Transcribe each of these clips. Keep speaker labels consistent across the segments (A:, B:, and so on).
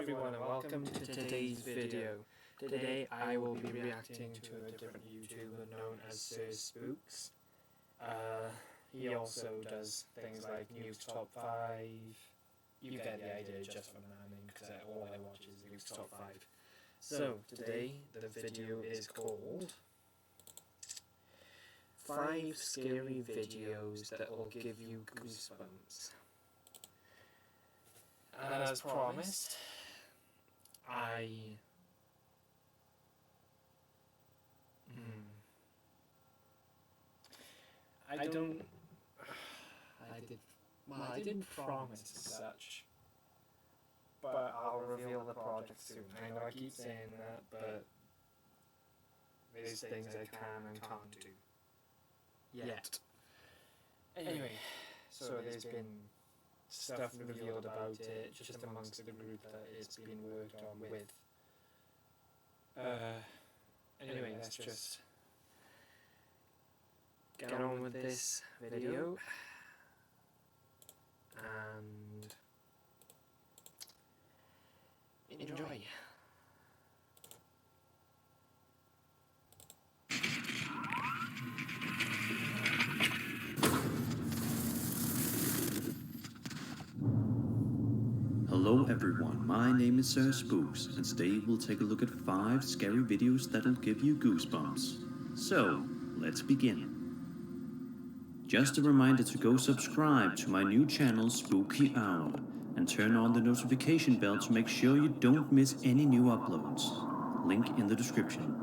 A: everyone and welcome to today's video. Today I will be reacting to a different YouTuber known as Spooks. He also does things like News Top 5. You get the idea just from the name because all I watch is News Top 5. So today the video is called 5 Scary Videos That Will Give You Goosebumps. And as promised, I didn't promise as such, but I'll reveal the project soon. I know I keep saying that, but there's things I can and can't do yet. Anyway, so there's been stuff revealed about it just amongst the group that it's been worked on with. Anyway, let's just get on with this video and enjoy.
B: Hello everyone, my name is Sir Spooks, and today we'll take a look at 5 scary videos that'll give you goosebumps. So, let's begin. Just a reminder to go subscribe to my new channel Spooky Hour, and turn on the notification bell to make sure you don't miss any new uploads. Link in the description.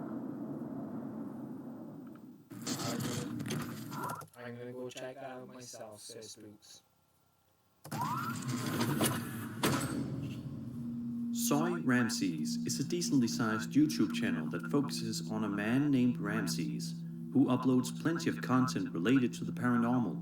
A: I'm gonna go check that out myself, Sir Spooks.
B: Soy Ramses is a decently sized YouTube channel that focuses on a man named Ramses, who uploads plenty of content related to the paranormal,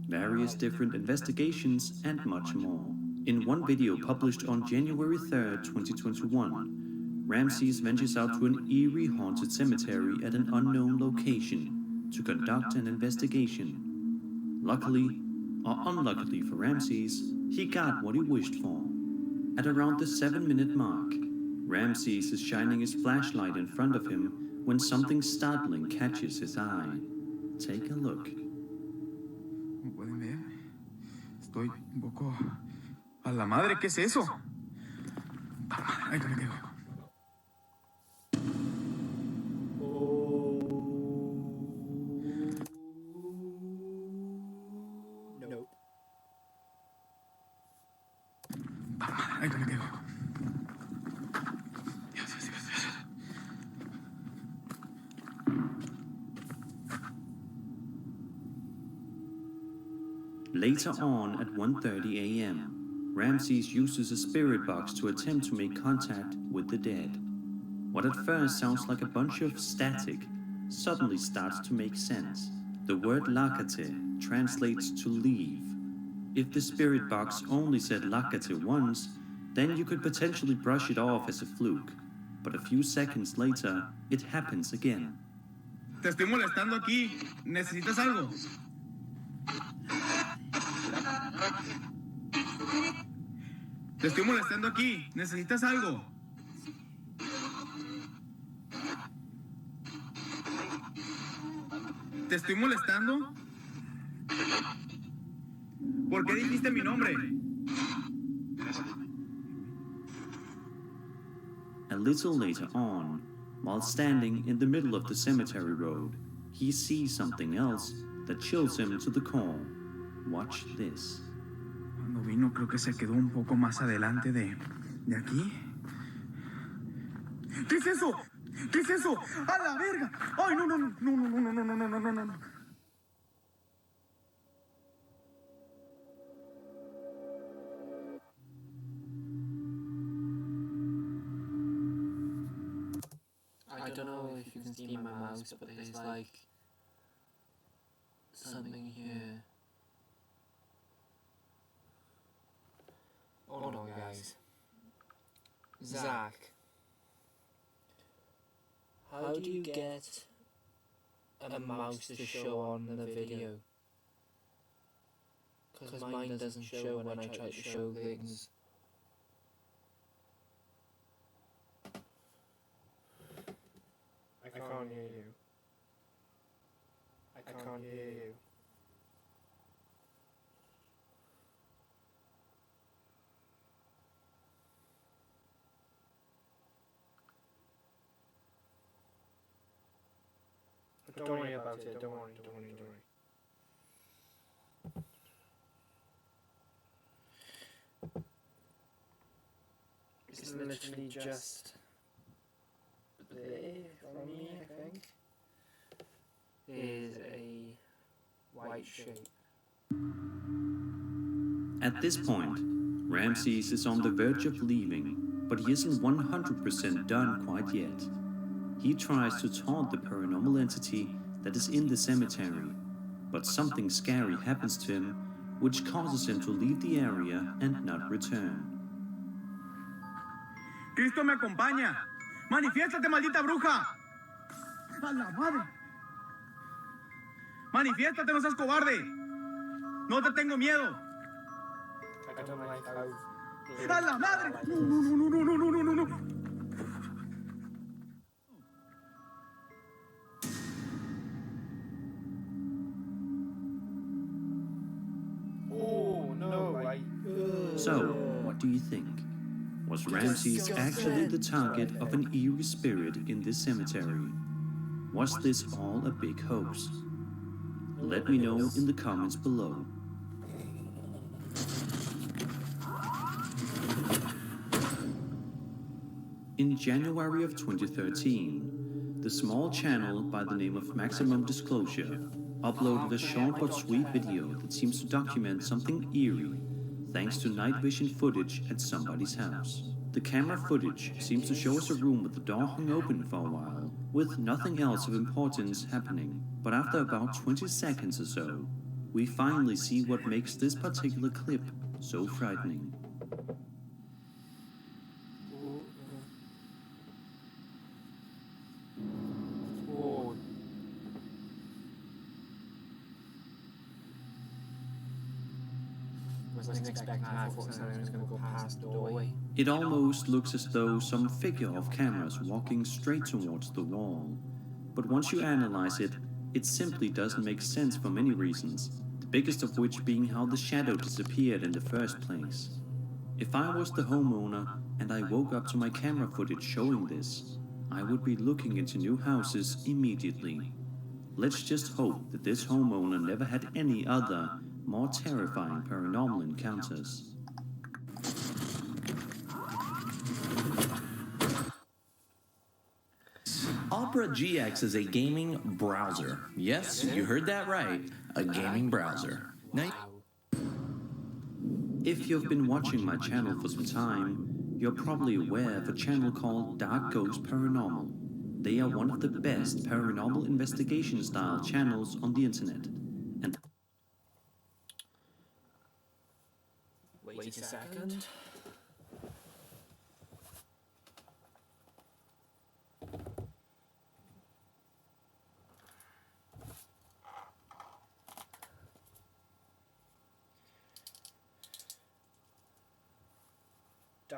B: various different investigations, and much more. In one video published on January 3rd, 2021, Ramses ventures out to an eerie haunted cemetery at an unknown location to conduct an investigation. Luckily, or unluckily for Ramses, he got what he wished for. At around the 7-minute mark, Ramses is shining his flashlight in front of him when something startling catches his eye. Take a look.
C: Como pueden ver, estoy un poco a la madre. ¿Qué es eso? Ay, ¿dónde quedo?
A: Nope.
C: Ay, ¿dónde quedo? Dios.
B: Later on at 1:30 a.m., Ramses uses a spirit box to attempt to make contact with the dead. What at first sounds like a bunch of static suddenly starts to make sense. The word lakate translates to leave. If the spirit box only said lakate once, then you could potentially brush it off as a fluke. But a few seconds later, it happens again.
C: Te estoy molestando aquí. ¿Necesitas algo? Te estoy molestando aquí. ¿Necesitas algo? ¿Te estoy molestando? ¿Por qué dijiste mi nombre?
B: A little later on, while standing in the middle of the cemetery road, he sees something else that chills him to the core. Watch this.
C: Cuando vino creo que se quedó un poco más adelante de aquí. ¿Qué es eso? ¿Qué es eso? ¡A la verga! ¡Ay, no!
A: I don't know if you can see my mouse, but there's like something here. Hold on, guys. Zach, how do you get a mouse to show on the video? Because mine doesn't show when I try to show things. can't hear you. I can't hear you. Don't worry about it, don't worry. It's literally just there from me, I think. Is a white shape.
B: At this point, Ramses is on the verge of leaving, but he isn't 100% done quite yet. He tries to taunt the paranormal entity that is in the cemetery, but something scary happens to him, which causes him to leave the area and not return.
C: Cristo me acompaña. Manifiéstate, maldita bruja. A la madre. Manifiéstate, no seas cobarde. No te tengo miedo.
A: I don't like how...
C: A la madre. No.
A: Oh, no,
B: So, what do you think? Was Ramses actually the target of an eerie spirit in this cemetery? Was this all a big hoax? Let me know in the comments below. In January of 2013, the small channel by the name of Maximum Disclosure uploaded a short but sweet video that seems to document something eerie thanks to night vision footage at somebody's house. The camera footage seems to show us a room with the door hung open for a while, with nothing else of importance happening. But after about 20 seconds or so, we finally see what makes this particular clip so frightening.
A: Wasn't expecting that. I thought something was going to go past the doorway.
B: It almost looks as though some figure of cameras walking straight towards the wall. But once you analyze it, it simply doesn't make sense for many reasons, the biggest of which being how the shadow disappeared in the first place. If I was the homeowner and I woke up to my camera footage showing this, I would be looking into new houses immediately. Let's just hope that this homeowner never had any other, more terrifying paranormal encounters.
D: Opera GX is a gaming browser. Yes, you heard that right. A gaming browser. Now,
B: If you've been watching my channel for some time, you're probably aware of a channel called Dark Ghost Paranormal. They are one of the best paranormal investigation style channels on the internet. And
A: Wait a second.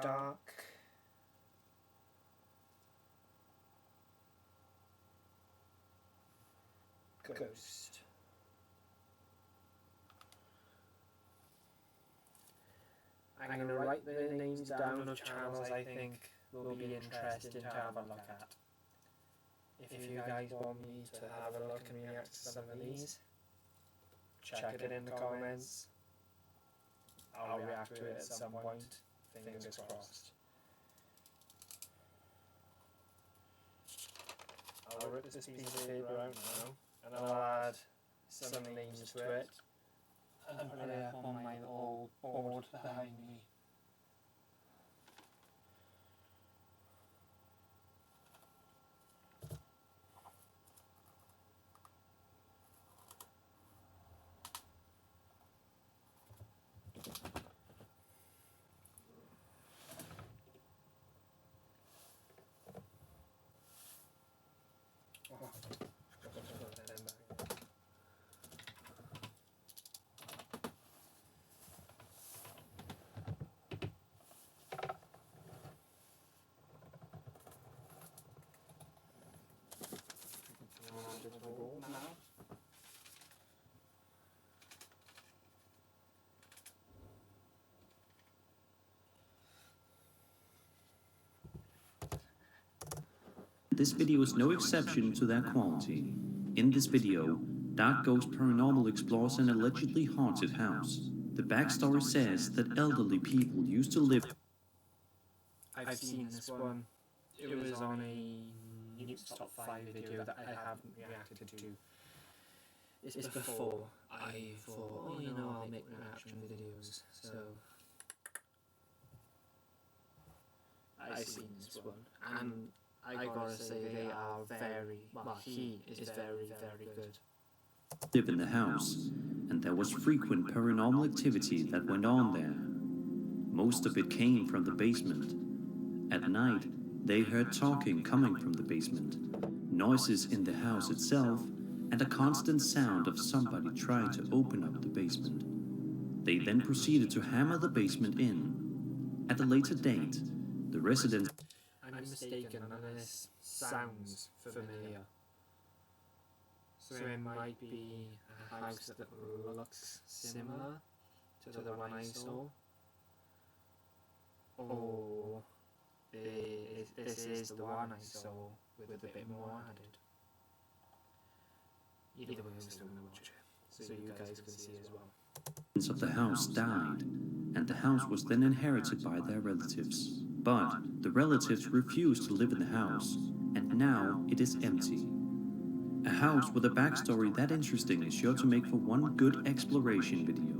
A: Dark Ghost. I'm going to write the names down of channels I think will be interesting to have a look at. If you guys want me to have a look and react to some of these, check it in the comments. I'll react to it at some point. Fingers crossed. I'll rip this piece of paper out now, and I'll add some names to it, and put it up on my little board behind me.
B: This video is no exception to that quality. In this video, Dark Ghost Paranormal explores an allegedly haunted house. The backstory says that elderly people used to live.
A: I've seen this one. It was on a Nuke's Top 5 video that I haven't reacted to. It's before I thought, oh, you know, I'll make reaction videos. So I've seen this one, and I gotta say they are he is very, very good.
B: Live in the house, and there was frequent paranormal activity that went on there. Most of it came from the basement. At night, they heard talking coming from the basement, noises in the house itself, and a constant sound of somebody trying to open up the basement. They then proceeded to hammer the basement in. At a later date, the residents...
A: I'm mistaken, and this sounds familiar. So it might be a house that looks similar to the one I saw. Or this is the one I saw with a bit more added. Either way, I'm still going to watch it, so you guys can see as well.
B: Of the house died, and the house was then inherited by their relatives. But the relatives refused to live in the house, and now it is empty. A house with a backstory that interesting is sure to make for one good exploration video.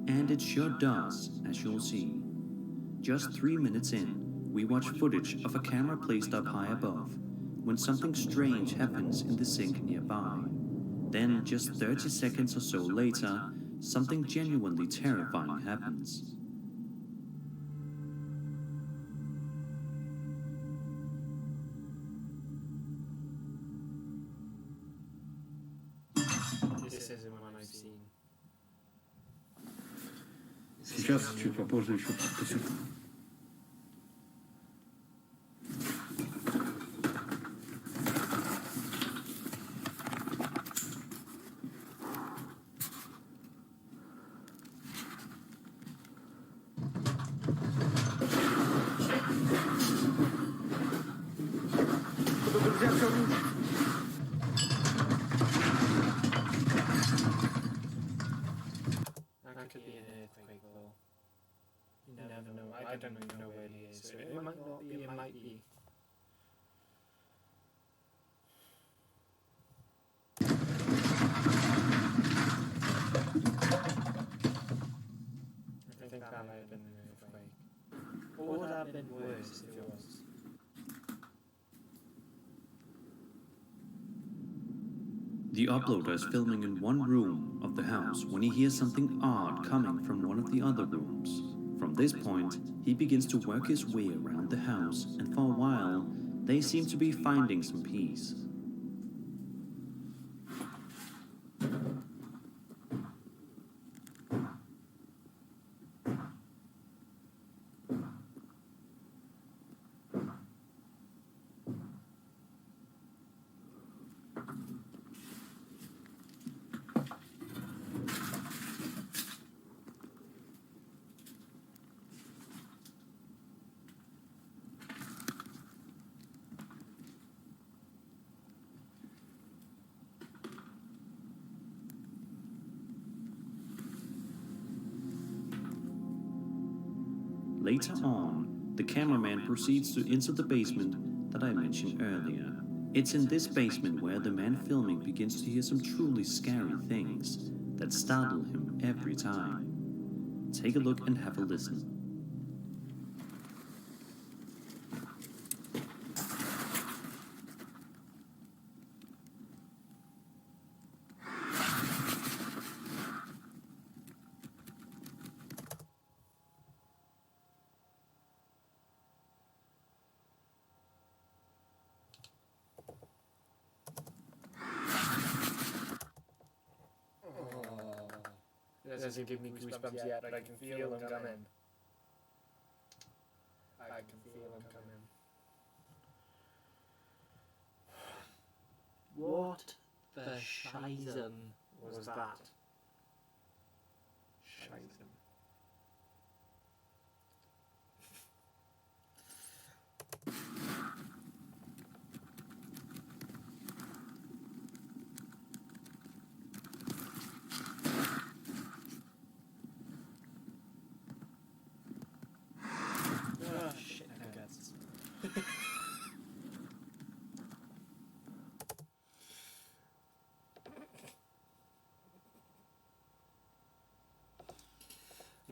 B: And it sure does, as you'll see. Just 3 minutes in, we watch footage of a camera placed up high above, when something strange happens in the sink nearby. Then, just 30 seconds or so later, something genuinely terrifying happens.
A: This isn't one I've seen.
C: Сейчас чуть попозже еще посмотрю.
A: That could be an earthquake, though. You never know. I don't even know where he is. So it might not be, it might be. I think that might have been an earthquake. Or would that have been worse if it was?
B: The uploader is filming in one room of the house when he hears something odd coming from one of the other rooms. From this point, he begins to work his way around the house, and for a while, they seem to be finding some peace. Later on, the cameraman proceeds to enter the basement that I mentioned earlier. It's in this basement where the man filming begins to hear some truly scary things that startle him every time. Take a look and have a listen.
A: It doesn't give me goosebumps yet, but I can feel them coming. I can feel them coming. What the Scheisen was that? Scheisen.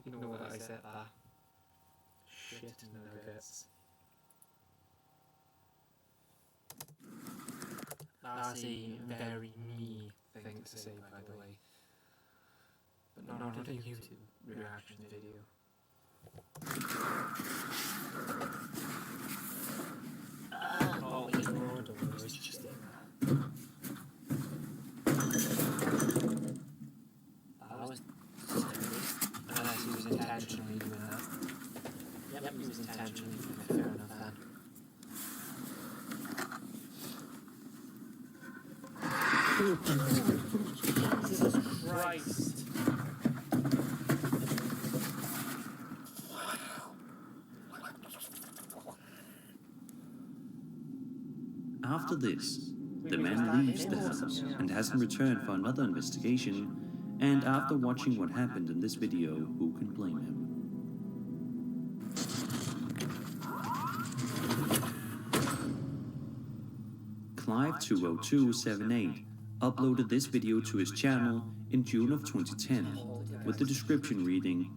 A: Ignore what I said there. Shit nuggets. That's a very me thing to say, by the way. But not a YouTube reaction video. Oh, ignore the words, just there. That was serious. Unless he was intentionally doing that. Yep, he was intentionally doing it. Fair enough then. Jesus Christ.
B: After this, the man leaves the house and hasn't returned for another investigation, and after watching what happened in this video, who can blame him? Clive20278 uploaded this video to his channel in June of 2010 with the description reading,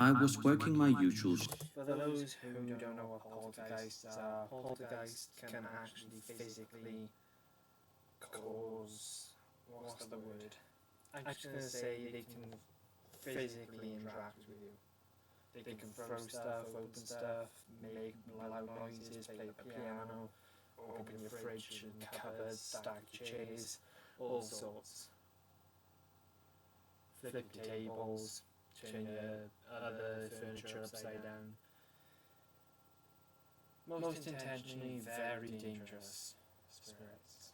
B: "I was working my usual
A: For those who don't know what poltergeists are, poltergeists can actually physically cause... what's the word? I'm just going to say they can physically interact with you. They can throw stuff, open stuff, make loud noises, play the piano, open your fridge and cupboards, stack your chairs, all sorts. Flip your tables, turn your other furniture upside down. Most intentionally, very dangerous spirits.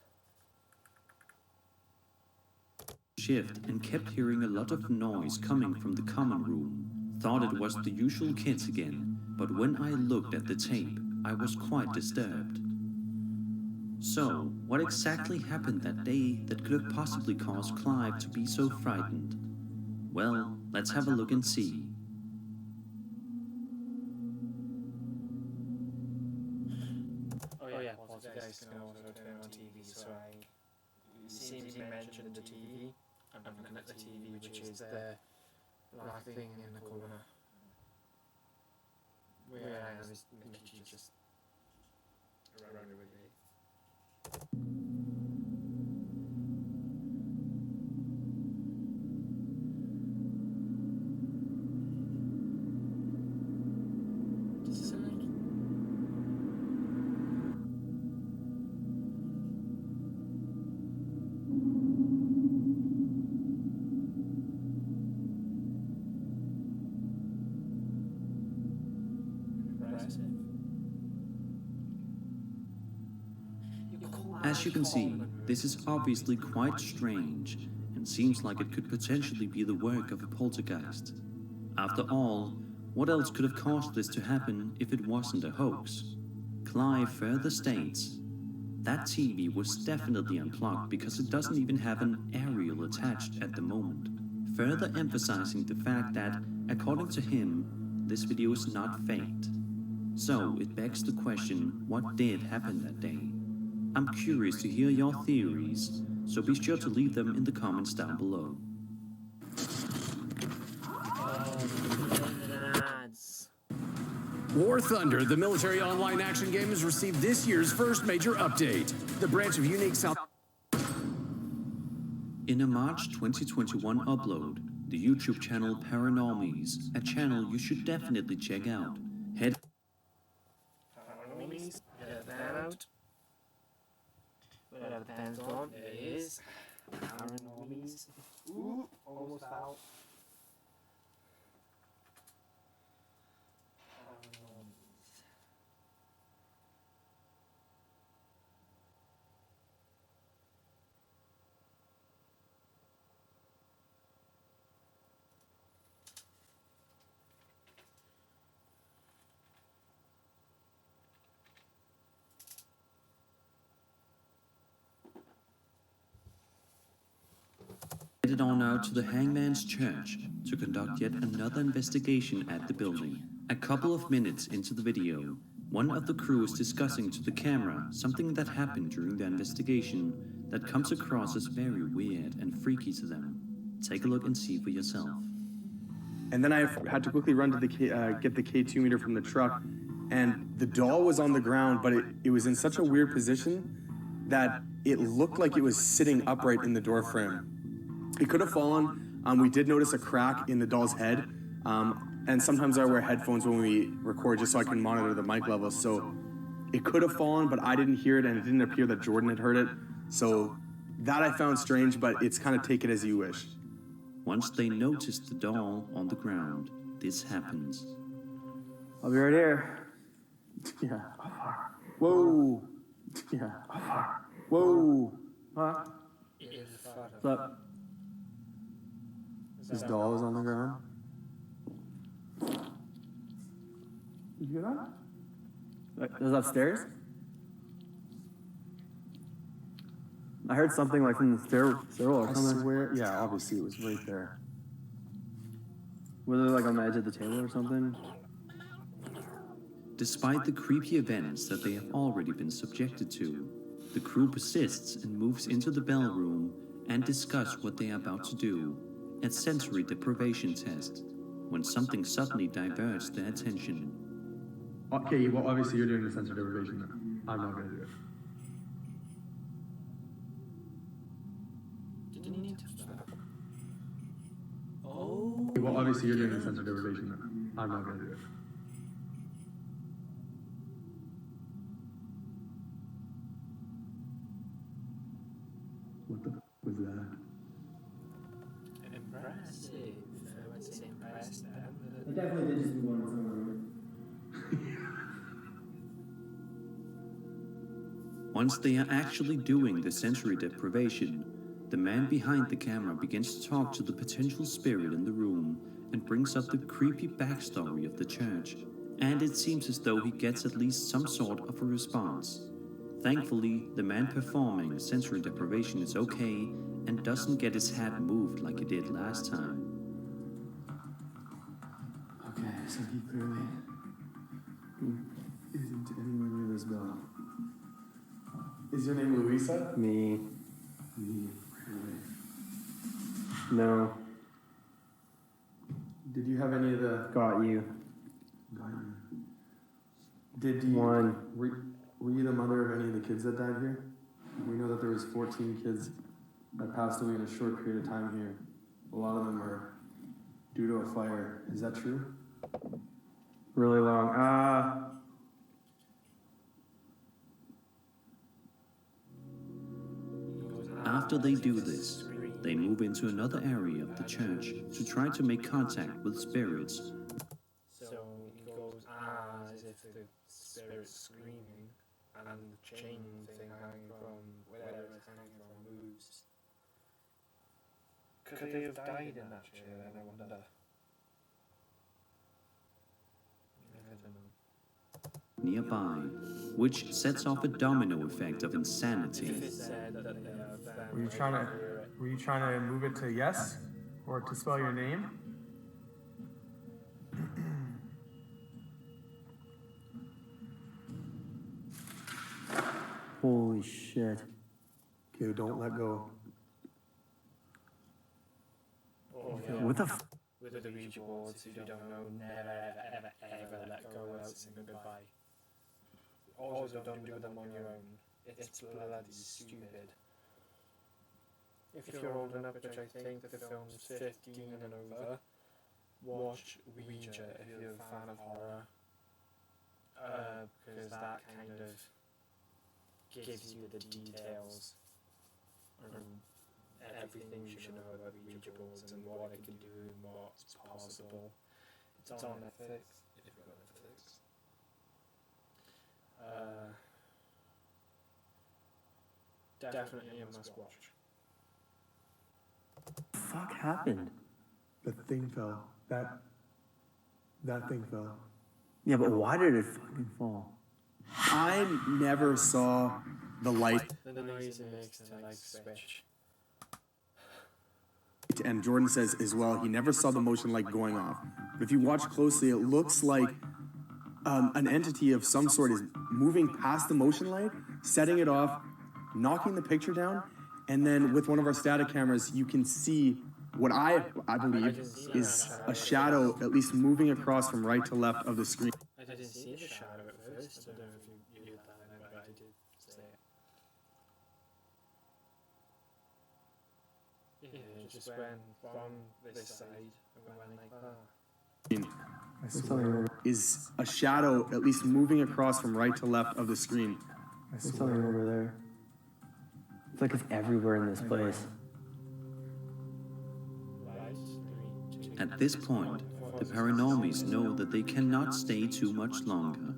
B: shift and kept hearing a lot of noise coming from the common room. Thought it was the usual kids again, but when I looked at the tape, I was quite disturbed. So, what exactly happened that day that could have possibly caused Clive to be so frightened? Well, let's have a look and see.
A: Oh yeah, poltergeist can also turn on TV, so it seems he mentioned the TV. I'm looking at the TV, which is the black thing in the corner. Where I am is literally just around with me.
B: As you can see, this is obviously quite strange and seems like it could potentially be the work of a poltergeist. After all, what else could have caused this to happen if it wasn't a hoax? Clive further states, that TV was definitely unplugged because it doesn't even have an aerial attached at the moment, further emphasizing the fact that, according to him, this video is not faked. So it begs the question, what did happen that day? I'm curious to hear your theories, so be sure to leave them in the comments down below.
E: War Thunder, the military online action game, has received this year's first major update. The branch of unique South...
B: In a March 2021 upload, the YouTube channel Paranormies, a channel you should definitely check out.
A: Paranormies, get that out. Whatever the pen's gone, there it is. Paranormies. Ooh, almost out. Paranormies.
B: Headed on out to the Hangmans Church to conduct yet another investigation at the building. A couple of minutes into the video, one of the crew is discussing to the camera something that happened during the investigation that comes across as very weird and freaky to them. Take a look and see for yourself.
F: And then I had to quickly run to the get the K2 meter from the truck, and the doll was on the ground, but it was in such a weird position that it looked like it was sitting upright in the door frame. It could have fallen. We did notice a crack in the doll's head, and sometimes I wear headphones when we record just so I can monitor the mic levels. So it could have fallen, but I didn't hear it, and it didn't appear that Jordan had heard it. So that I found strange, but it's kind of take it as you wish.
B: Once they notice the doll on the ground, this happens.
F: I'll be right here. Yeah. Whoa. Yeah. Whoa. Huh? What's up? This doll is on the ground. You hear that? It was upstairs? I heard something like from the stairwell or something. I swear, yeah, obviously it was right there. Was it like on the edge of the table or something?
B: Despite the creepy events that they have already been subjected to, the crew persists and moves into the bell room and discuss what they are about to do, a sensory deprivation test, when something suddenly diverts their attention.
F: Okay, well obviously you're doing the sensory deprivation then. I'm not going to do it. Well, obviously you're doing the sensory deprivation then. I'm not going to do it. What the was that?
A: Impressive. I would say impressed.
F: It definitely did just move on its own.
B: Once they are actually doing the sensory deprivation, the man behind the camera begins to talk to the potential spirit in the room and brings up the creepy backstory of the church, and it seems as though he gets at least some sort of a response. Thankfully, the man performing sensory deprivation is okay and doesn't get his head moved like he did last time.
F: Okay, so he clearly isn't anywhere near this bell. Is your name Louisa? Me. No. Did you have any of the... Got you. Did you... One. Were you the mother of any of the kids that died here? We know that there was 14 kids that passed away in a short period of time here. A lot of them were due to a fire. Is that true? Really long.
B: After they do this, they move into another area of the church to try to make contact with spirits.
A: So he goes, as if the spirit's screaming, and the chain thing hanging from whatever it's hanging from moves. Could they have died in that chair then, I wonder? I don't know.
B: Nearby, which sets off a domino effect of insanity.
A: If it said that they have
F: Were you trying to move it to yes? Or to spell your name? Holy shit. Okay, don't let go.
A: Oh, yeah.
F: What the f...
A: With the Ouija boards, if you don't know, never, ever let go without saying goodbye. Also, don't do them on your own. It's bloody stupid. If you're old enough, which I think the film's 15 and over, watch Ouija if you're a fan of horror. Because that kind of gives you the details on everything you should know about Ouija boards and what it can do and what's possible. It's on Netflix, if you've got Netflix. Definitely a must watch.
F: What the fuck happened? The thing fell. That thing fell. Yeah, but why did it fucking fall? I never saw the light.
A: The noise it makes to like switch.
F: And Jordan says as well, he never saw the motion light going off. But if you watch closely, it looks like an entity of some sort is moving past the motion light, setting it off, knocking the picture down, and then with one of our static cameras, you can see what I believe is a shadow at least moving across from right to left of the screen.
A: I didn't see the shadow at first. I don't know if you heard that, but I did say it. Yeah, it just went from this side and went like that.
F: Is a shadow at least moving across from right to left of the screen.
G: There's something over there. It's like it's everywhere in this place.
B: At this point, the paranormies know that they cannot stay too much longer,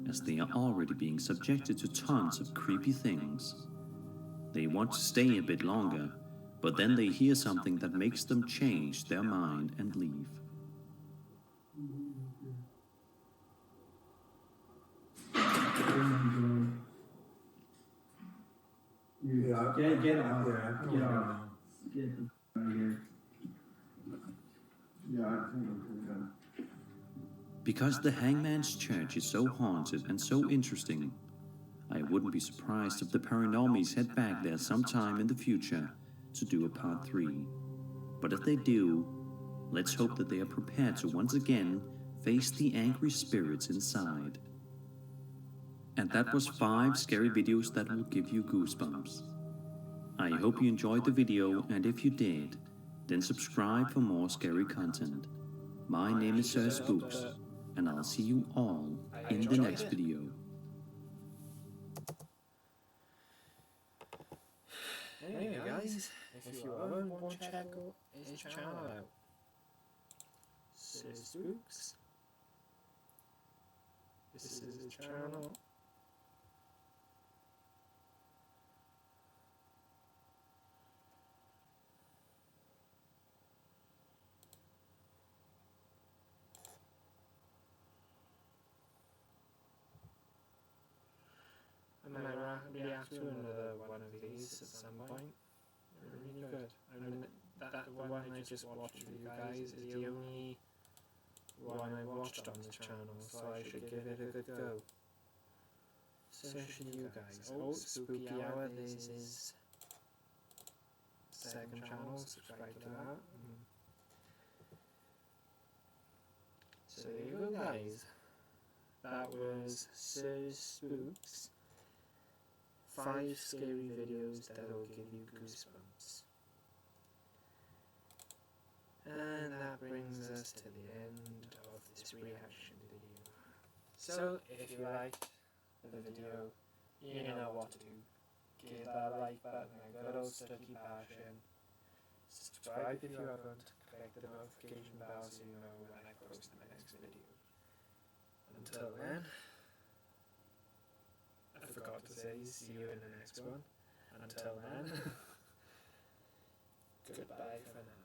B: as they are already being subjected to tons of creepy things. They want to stay a bit longer, but then they hear something that makes them change their mind and leave.
G: Yeah, get out there. Get out. Get out of here. Yeah, I think I'm pretty done.
B: Because the Hangmans Church is so haunted and so interesting, I wouldn't be surprised if the paranormies head back there sometime in the future to do a part 3. But if they do, let's hope that they are prepared to once again face the angry spirits inside. And that was 5 scary videos that will give you goosebumps. I hope you enjoyed the video, and if you did, then subscribe for more scary content. My name is Sir Spooks, and I'll see you all in the next video.
A: Anyway guys, if you want to check out his channel out, Sir Spooks. This is his channel. I might react to another one of these at some point. They're really good. I mean, that the one I just watched with you guys is the only one I watched on this channel, so I should give it a good go. So should you guys. Oh, Spooky Hour, this is second channel, subscribe to that. So there you go guys. That was Sir Spooks. 5 scary videos that'll give you goosebumps. And that brings us to the end of this reaction video. So, if you liked the video, you know what to do. Give that like button a good old Stooky-Verse. Subscribe if you haven't, click the notification bell so you know when I post my next video. Until then, I forgot to say, see you in the next one. Until then, goodbye for now.